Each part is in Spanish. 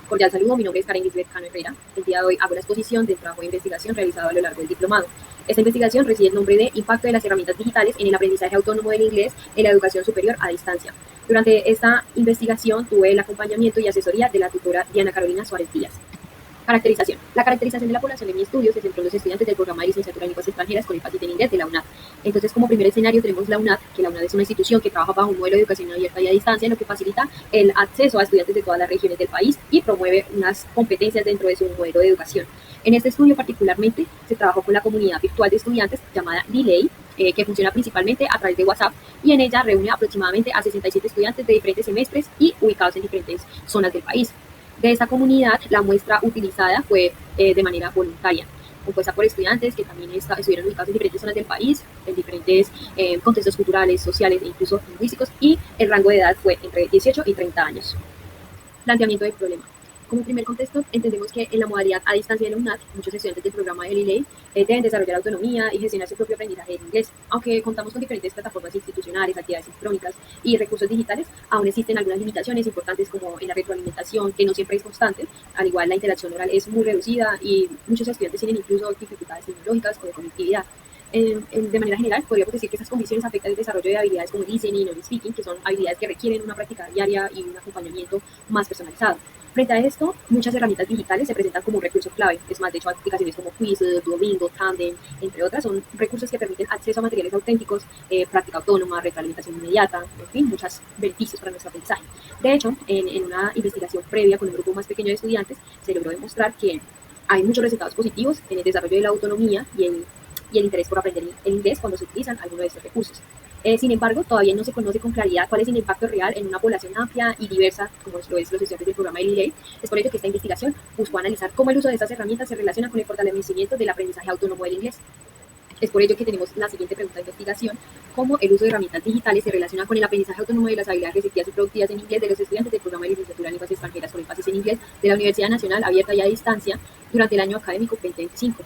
Cordial saludo, mi nombre es Karen Gisbert Cano Herrera. El día de hoy hago la exposición del trabajo de investigación realizado a lo largo del diplomado. Esta investigación recibe el nombre de Impacto de las herramientas digitales en el aprendizaje autónomo del inglés en la educación superior a distancia. Durante esta investigación tuve el acompañamiento y asesoría de la tutora Diana Carolina Suárez Díaz. Caracterización. La caracterización de la población de mi estudio se centró en los estudiantes del programa de licenciatura en lenguas extranjeras con énfasis en inglés de la UNAD. Entonces, como primer escenario tenemos la UNAD, que la UNAD es una institución que trabaja bajo un modelo de educación abierta y a distancia, lo que facilita el acceso a estudiantes de todas las regiones del país y promueve unas competencias dentro de su modelo de educación. En este estudio particularmente se trabajó con la comunidad virtual de estudiantes llamada Delay, que funciona principalmente a través de WhatsApp, y en ella reúne aproximadamente a 67 estudiantes de diferentes semestres y ubicados en diferentes zonas del país. De esta comunidad, la muestra utilizada fue de manera voluntaria, compuesta por estudiantes que también estuvieron ubicados en diferentes zonas del país, en diferentes contextos culturales, sociales e incluso lingüísticos, y el rango de edad fue entre 18 y 30 años. Planteamiento del problema. Como primer contexto, entendemos que en la modalidad a distancia de la UNAD, muchos estudiantes del programa de Liley deben desarrollar autonomía y gestionar su propio aprendizaje de inglés. Aunque contamos con diferentes plataformas institucionales, actividades sincrónicas y recursos digitales, aún existen algunas limitaciones importantes como en la retroalimentación, que no siempre es constante. Al igual, la interacción oral es muy reducida y muchos estudiantes tienen incluso dificultades tecnológicas o de conectividad. De manera general, podríamos decir que estas condiciones afectan el desarrollo de habilidades como listening o speaking, que son habilidades que requieren una práctica diaria y un acompañamiento más personalizado. Frente a esto, muchas herramientas digitales se presentan como un recurso clave. Es más, de hecho, aplicaciones como Quizzes, Duolingo, Tandem, entre otras, son recursos que permiten acceso a materiales auténticos, práctica autónoma, retroalimentación inmediata, en fin, muchos beneficios para nuestro aprendizaje. De hecho, en una investigación previa con un grupo más pequeño de estudiantes, se logró demostrar que hay muchos resultados positivos en el desarrollo de la autonomía y el interés por aprender el inglés cuando se utilizan algunos de estos recursos. Sin embargo, todavía no se conoce con claridad cuál es el impacto real en una población amplia y diversa, como lo es los estudiantes del programa de Liley. Es por ello que esta investigación buscó analizar cómo el uso de estas herramientas se relaciona con el fortalecimiento del aprendizaje autónomo del inglés. Es por ello que tenemos la siguiente pregunta de investigación: ¿cómo el uso de herramientas digitales se relaciona con el aprendizaje autónomo de las habilidades receptivas y productivas en inglés de los estudiantes del programa de licenciatura en lenguas extranjeras con énfasis en inglés de la Universidad Nacional Abierta y a Distancia durante el año académico 2025?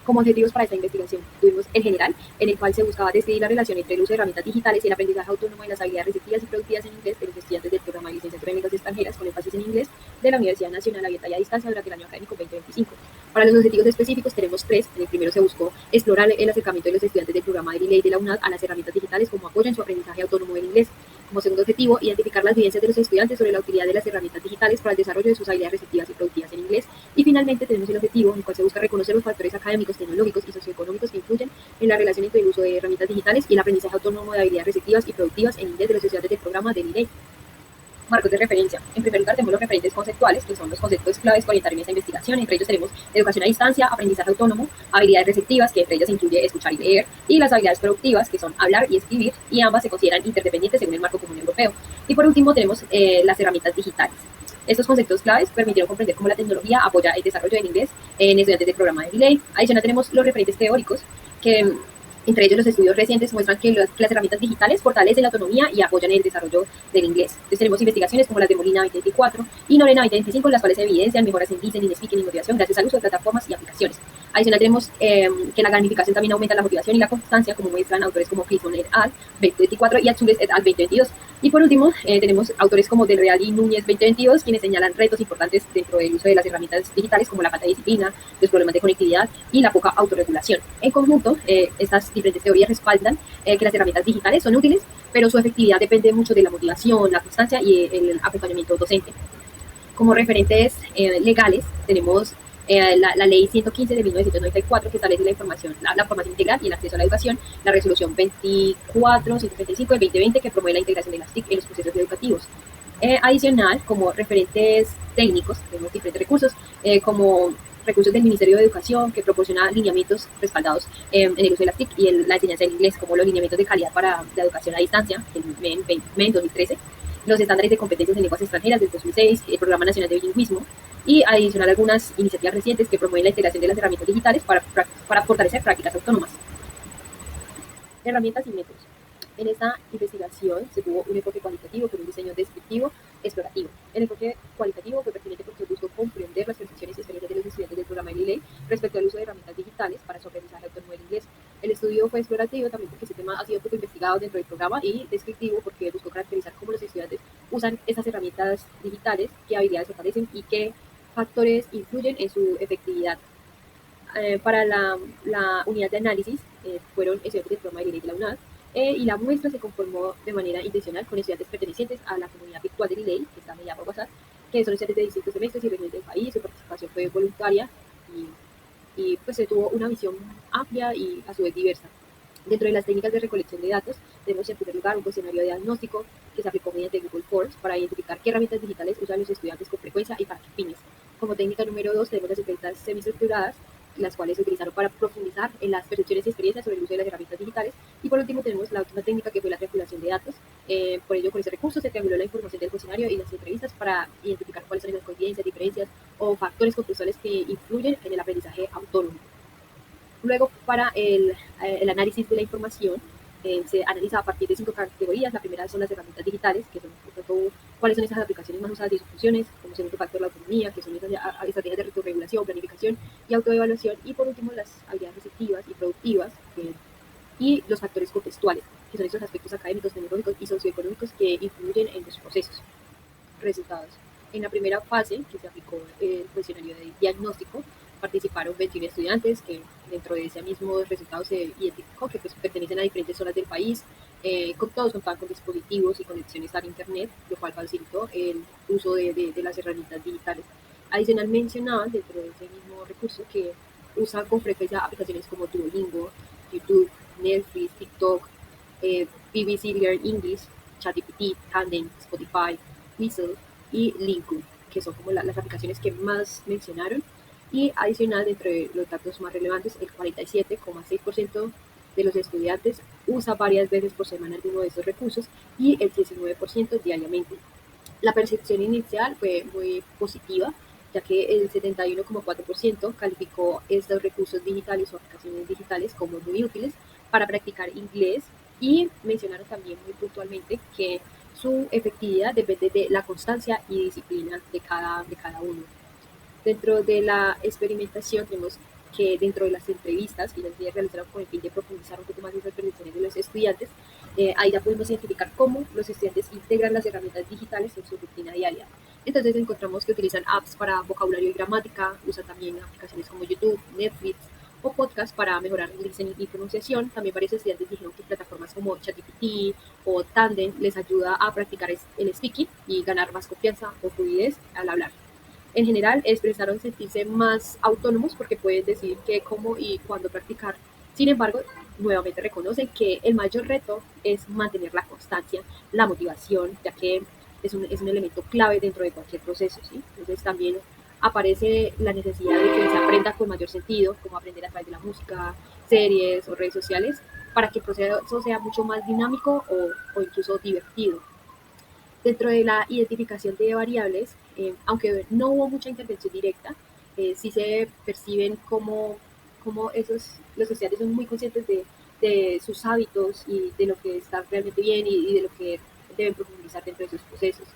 Como objetivos para esta investigación tuvimos el general, en el cual se buscaba describir la relación entre el uso de herramientas digitales y el aprendizaje autónomo de las habilidades receptivas y productivas en inglés de los estudiantes del programa de licenciatura en lenguas extranjeras con énfasis en inglés de la Universidad Nacional Abierta y a Distancia durante el año académico 2025. Para los objetivos específicos tenemos tres. En el primero se buscó explorar el acercamiento de los estudiantes del programa de Delay de la UNAD a las herramientas digitales como apoyo en su aprendizaje autónomo del inglés. Como segundo objetivo, identificar las vivencias de los estudiantes sobre la utilidad de las herramientas digitales para el desarrollo de sus habilidades receptivas y productivas en inglés. Y finalmente tenemos el objetivo en el cual se busca reconocer los factores académicos, tecnológicos y socioeconómicos que influyen en la relación entre el uso de herramientas digitales y el aprendizaje autónomo de habilidades receptivas y productivas en inglés de los estudiantes del programa de Delay. Marcos de referencia. En primer lugar, tenemos los referentes conceptuales, que son los conceptos claves para orientar en esta investigación. Entre ellos tenemos educación a distancia, aprendizaje autónomo, habilidades receptivas, que entre ellas incluye escuchar y leer, y las habilidades productivas, que son hablar y escribir, y ambas se consideran interdependientes según el marco común europeo. Y por último, tenemos las herramientas digitales. Estos conceptos claves permitieron comprender cómo la tecnología apoya el desarrollo del inglés en estudiantes del programa de Delay. Adicional, tenemos los referentes teóricos, que entre ellos los estudios recientes muestran que las herramientas digitales fortalecen la autonomía y apoyan el desarrollo del inglés. Entonces tenemos investigaciones como las de Molina 2024 y Norena 2025, en las cuales se evidencian mejoras en listening, speaking y motivación gracias al uso de plataformas y aplicaciones. Adicional tenemos que la gamificación también aumenta la motivación y la constancia, como muestran autores como Clifton et al. 2024 y Azules et al. 2022. Y por último, tenemos autores como Del Real y Núñez 2022, quienes señalan retos importantes dentro del uso de las herramientas digitales, como la falta de disciplina, los problemas de conectividad y la poca autorregulación. En conjunto, estas diferentes teorías respaldan que las herramientas digitales son útiles, pero su efectividad depende mucho de la motivación, la constancia y el acompañamiento docente. Como referentes legales, tenemos la Ley 115 de 1994, que establece la formación integral y el acceso a la educación, la Resolución 24.135 del 2020, que promueve la integración de las TIC en los procesos educativos. Adicional, como referentes técnicos, tenemos diferentes recursos, como recursos del Ministerio de Educación, que proporciona lineamientos respaldados en el uso de las TIC y en la enseñanza del inglés, como los lineamientos de calidad para la educación a distancia, el MEN 2013, los estándares de competencias en lenguas extranjeras del 2006, el Programa Nacional de Bilingüismo, y adicional algunas iniciativas recientes que promueven la integración de las herramientas digitales para fortalecer prácticas autónomas. Herramientas y métodos. En esta investigación se tuvo un enfoque cualitativo con un diseño descriptivo explorativo. El enfoque cualitativo fue pertinente porque buscó comprender las percepciones y experiencias de los estudiantes del programa LILEI respecto al uso de herramientas digitales para su aprendizaje autónomo del inglés. El estudio fue explorativo también porque ese tema ha sido poco investigado dentro del programa, y descriptivo porque buscó caracterizar cómo los estudiantes usan estas herramientas digitales, qué habilidades aparecen y qué factores influyen en su efectividad. Para la unidad de análisis fueron estudiantes del programa de Liley de la UNAD, y la muestra se conformó de manera intencional con estudiantes pertenecientes a la comunidad virtual de Liley, que está mediada por WhatsApp, que son estudiantes de distintos semestres y regiones del país. Su participación fue voluntaria y pues se tuvo una visión amplia y a su vez diversa. Dentro de las técnicas de recolección de datos, tenemos en primer lugar un cuestionario diagnóstico que se aplicó mediante Google Forms para identificar qué herramientas digitales usan los estudiantes con frecuencia y para qué fines. Como técnica número 2 tenemos las encuestas semiestructuradas, las cuales se utilizaron para profundizar en las percepciones y experiencias sobre el uso de las herramientas digitales. Y por último tenemos la última técnica, que fue la triangulación de datos. Por ello, con ese recurso se trianguló la información del cuestionario y las entrevistas para identificar cuáles son las coincidencias, diferencias o factores contextuales que influyen en el aprendizaje autónomo. Luego, para el análisis de la información, se analiza a partir de 5 categorías. La primera son las herramientas digitales, que son cuáles son esas aplicaciones más usadas y sus funciones. Como segundo factor, la autonomía, que son esas estrategias de autorregulación, planificación y autoevaluación. Y por último, las habilidades receptivas y productivas, y los factores contextuales, que son esos aspectos académicos, tecnológicos y socioeconómicos que influyen en los procesos. Resultados. En la primera fase, que se aplicó el cuestionario de diagnóstico, participaron 21 estudiantes, que dentro de ese mismo resultado se identificó que pues, pertenecen a diferentes zonas del país. Todos contaban con dispositivos y conexiones a internet, lo cual facilitó el uso de las herramientas digitales. Adicional, mencionaban dentro de ese mismo recurso que usan con frecuencia aplicaciones como Duolingo, YouTube, Netflix, TikTok, BBC Learn English, ChatGPT, Tandem, Spotify, Whistle y Lincoln, que son como las aplicaciones que más mencionaron. Y adicional, dentro de los datos más relevantes, el 47,6% de los estudiantes usa varias veces por semana alguno de estos recursos y el 19% diariamente. La percepción inicial fue muy positiva, ya que el 71,4% calificó estos recursos digitales o aplicaciones digitales como muy útiles para practicar inglés, y mencionaron también muy puntualmente que su efectividad depende de la constancia y disciplina de cada uno. Dentro de la experimentación tenemos que dentro de las entrevistas y las que realizaron con el fin de profundizar un poco más en las percepciones de los estudiantes, ahí ya pudimos identificar cómo los estudiantes integran las herramientas digitales en su rutina diaria. Entonces encontramos que utilizan apps para vocabulario y gramática, usan también aplicaciones como YouTube, Netflix o podcast para mejorar el listening y pronunciación. También varios estudiantes dijeron que plataformas como ChatGPT o Tandem les ayuda a practicar el speaking y ganar más confianza o fluidez al hablar. En general, expresaron sentirse más autónomos porque pueden decir qué, cómo y cuándo practicar. Sin embargo, nuevamente reconocen que el mayor reto es mantener la constancia, la motivación, ya que es un elemento clave dentro de cualquier proceso, ¿sí? Entonces también aparece la necesidad de que se aprenda con mayor sentido, como aprender a través de la música, series o redes sociales, para que el proceso sea mucho más dinámico o incluso divertido. Dentro de la identificación de variables, aunque no hubo mucha intervención directa, sí se perciben como los estudiantes son muy conscientes de sus hábitos y de lo que está realmente bien y de lo que deben profundizar dentro de sus procesos,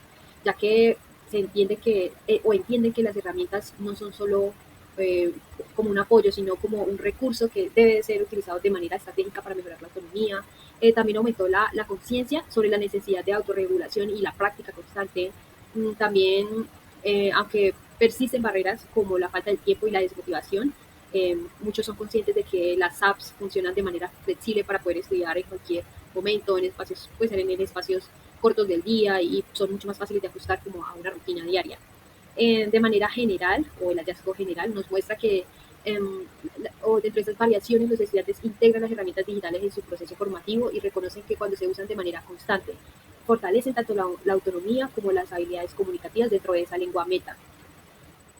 ya que se entiende entienden que las herramientas no son solo eh, como un apoyo, sino como un recurso que debe ser utilizado de manera estratégica para mejorar la autonomía. También aumentó la conciencia sobre la necesidad de autorregulación y la práctica constante. También, aunque persisten barreras como la falta de tiempo y la desmotivación, muchos son conscientes de que las apps funcionan de manera flexible para poder estudiar en cualquier momento, en espacios, pues en espacios cortos del día, y son mucho más fáciles de ajustar como a una rutina diaria. De manera general, o el hallazgo general, nos muestra que o dentro de esas variaciones los estudiantes integran las herramientas digitales en su proceso formativo y reconocen que cuando se usan de manera constante, fortalecen tanto la autonomía como las habilidades comunicativas dentro de esa lengua meta.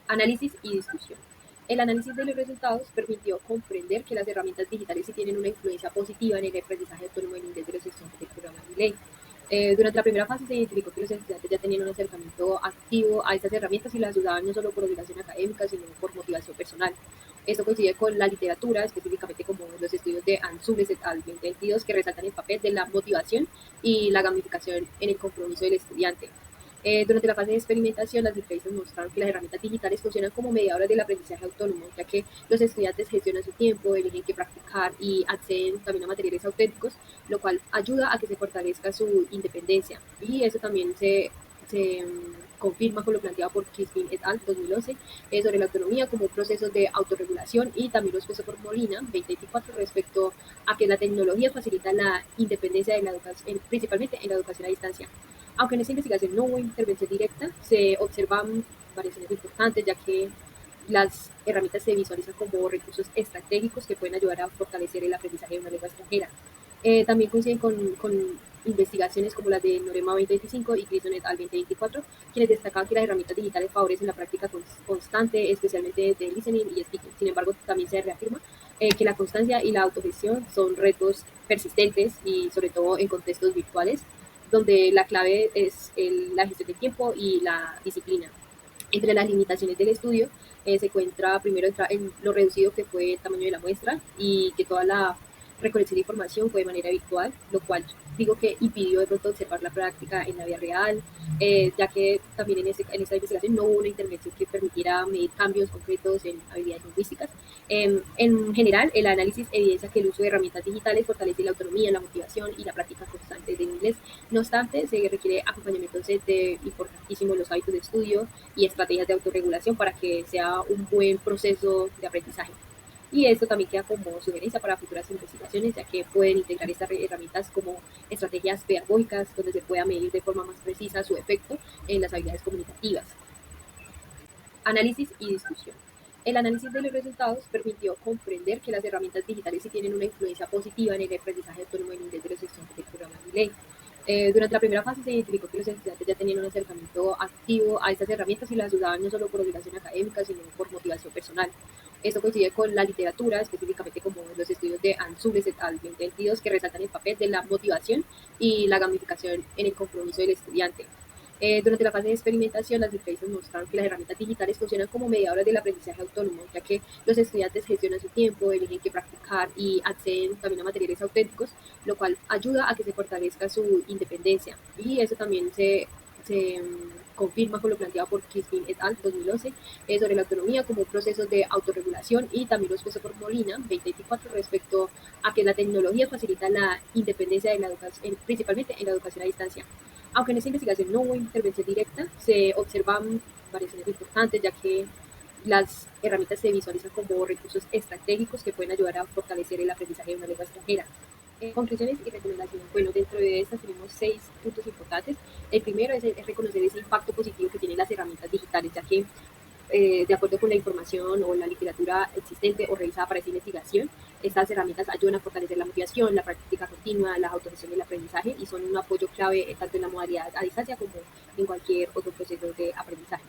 Análisis y discusión. El análisis de los resultados permitió comprender que las herramientas digitales sí tienen una influencia positiva en el aprendizaje autónomo en inglés de los estudiantes del programa Relay. Durante la primera fase se identificó que los estudiantes ya tenían un acercamiento activo a estas herramientas y las usaban no solo por obligación académica, sino por motivación personal. Esto coincide con la literatura, específicamente como los estudios de Anzules et al. 2022, que resaltan el papel de la motivación y la gamificación en el compromiso del estudiante. Durante la fase de experimentación, las entrevistas mostraron que las herramientas digitales funcionan como mediadoras del aprendizaje autónomo, ya que los estudiantes gestionan su tiempo, eligen qué practicar y acceden también a materiales auténticos, lo cual ayuda a que se fortalezca su independencia. Y eso también se confirma con lo planteado por Crispin et al. 2011 sobre la autonomía como un proceso de autorregulación, y también lo expuesto por Molina 2024 respecto a que la tecnología facilita la independencia de la educación, principalmente en la educación a distancia. Aunque en esta investigación no hubo intervención directa, se observan variaciones importantes, ya que las herramientas se visualizan como recursos estratégicos que pueden ayudar a fortalecer el aprendizaje de una lengua extranjera. También coinciden con investigaciones como las de Norema 2025 y Grison et al. 2024, quienes destacan que las herramientas digitales favorecen la práctica constante, especialmente de listening y speaking. Sin embargo, también se reafirma que la constancia y la autogestión son retos persistentes, y sobre todo en contextos virtuales, donde la clave es la gestión del tiempo y la disciplina. Entre las limitaciones del estudio se encuentra primero en lo reducido que fue el tamaño de la muestra, y que toda la recolección de información fue de manera virtual, lo cual digo que impidió de pronto observar la práctica en la vida real, ya que también en esta investigación no hubo una intervención que permitiera medir cambios concretos en habilidades lingüísticas. En general, el análisis evidencia que el uso de herramientas digitales fortalece la autonomía, la motivación y la práctica constante del inglés. No obstante, se requiere acompañamiento docente, importantísimo los hábitos de estudio y estrategias de autorregulación para que sea un buen proceso de aprendizaje. Y esto también queda como sugerencia para futuras investigaciones, ya que pueden integrar estas herramientas como estrategias pedagógicas, donde se pueda medir de forma más precisa su efecto en las habilidades comunicativas. Análisis y discusión. El análisis de los resultados permitió comprender que las herramientas digitales sí tienen una influencia positiva en el aprendizaje autónomo en inglés de los estudiantes del programa de ley. Durante la primera fase se identificó que los estudiantes ya tenían un acercamiento activo a estas herramientas y las usaban no solo por obligación académica, sino por motivación personal. Esto coincide con la literatura, específicamente como los estudios de Anzules et al. 2022, que resaltan el papel de la motivación y la gamificación en el compromiso del estudiante. Durante la fase de experimentación, las entrevistas mostraron que las herramientas digitales funcionan como mediadoras del aprendizaje autónomo, ya que los estudiantes gestionan su tiempo, eligen qué practicar y acceden también a materiales auténticos, lo cual ayuda a que se fortalezca su independencia. Y eso también se confirma con lo planteado por Crispin et al. 2011 sobre la autonomía como un proceso de autorregulación, y también lo expuesto por Molina 2024 respecto a que la tecnología facilita la independencia de la educación, principalmente en la educación a distancia. Aunque en esta investigación no hubo intervención directa, se observan variaciones importantes, ya que las herramientas se visualizan como recursos estratégicos que pueden ayudar a fortalecer el aprendizaje de una lengua extranjera. Conclusiones y recomendaciones. Bueno, dentro de estas tenemos 6 puntos importantes. El primero es reconocer ese impacto positivo que tienen las herramientas digitales, ya que de acuerdo con la información o la literatura existente o revisada para esta investigación, estas herramientas ayudan a fortalecer la motivación, la práctica continua, la autogestión y el aprendizaje, y son un apoyo clave tanto en la modalidad a distancia como en cualquier otro proceso de aprendizaje.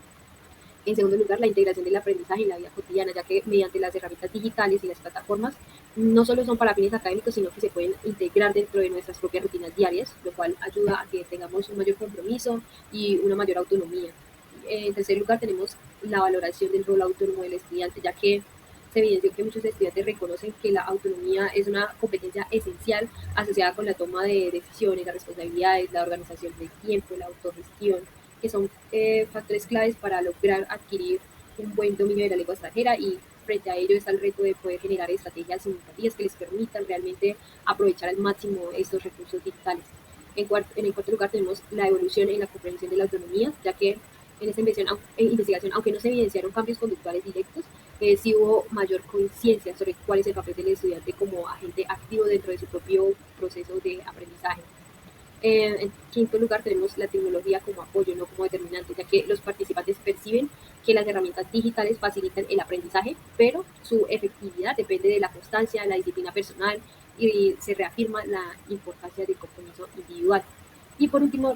En segundo lugar, la integración del aprendizaje en la vida cotidiana, ya que mediante las herramientas digitales y las plataformas no solo son para fines académicos, sino que se pueden integrar dentro de nuestras propias rutinas diarias, lo cual ayuda a que tengamos un mayor compromiso y una mayor autonomía. En tercer lugar, tenemos la valoración del rol autónomo del estudiante, ya que se evidenció que muchos estudiantes reconocen que la autonomía es una competencia esencial asociada con la toma de decisiones, las responsabilidades, la organización del tiempo, la autogestión, que son factores claves para lograr adquirir un buen dominio de la lengua extranjera. Y frente a ello está el reto de poder generar estrategias significativas que les permitan realmente aprovechar al máximo estos recursos digitales. En el cuarto lugar tenemos la evolución en la comprensión de la autonomía, ya que en esta investigación, aunque no se evidenciaron cambios conductuales directos, sí hubo mayor conciencia sobre cuál es el papel del estudiante como agente activo dentro de su propio proceso de aprendizaje. En quinto lugar, tenemos la tecnología como apoyo, no como determinante, ya que los participantes perciben que las herramientas digitales facilitan el aprendizaje, pero su efectividad depende de la constancia, la disciplina personal, y se reafirma la importancia del compromiso individual. Y por último,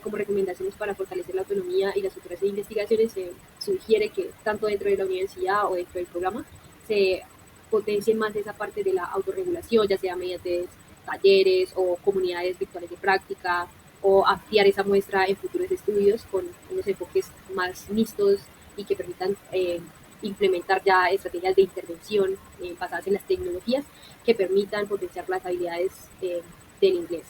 como recomendaciones para fortalecer la autonomía y las futuras investigaciones, se sugiere que tanto dentro de la universidad o dentro del programa se potencie más esa parte de la autorregulación, ya sea mediante talleres o comunidades virtuales de práctica, o ampliar esa muestra en futuros estudios con unos enfoques más mixtos y que permitan implementar ya estrategias de intervención basadas en las tecnologías que permitan potenciar las habilidades del inglés.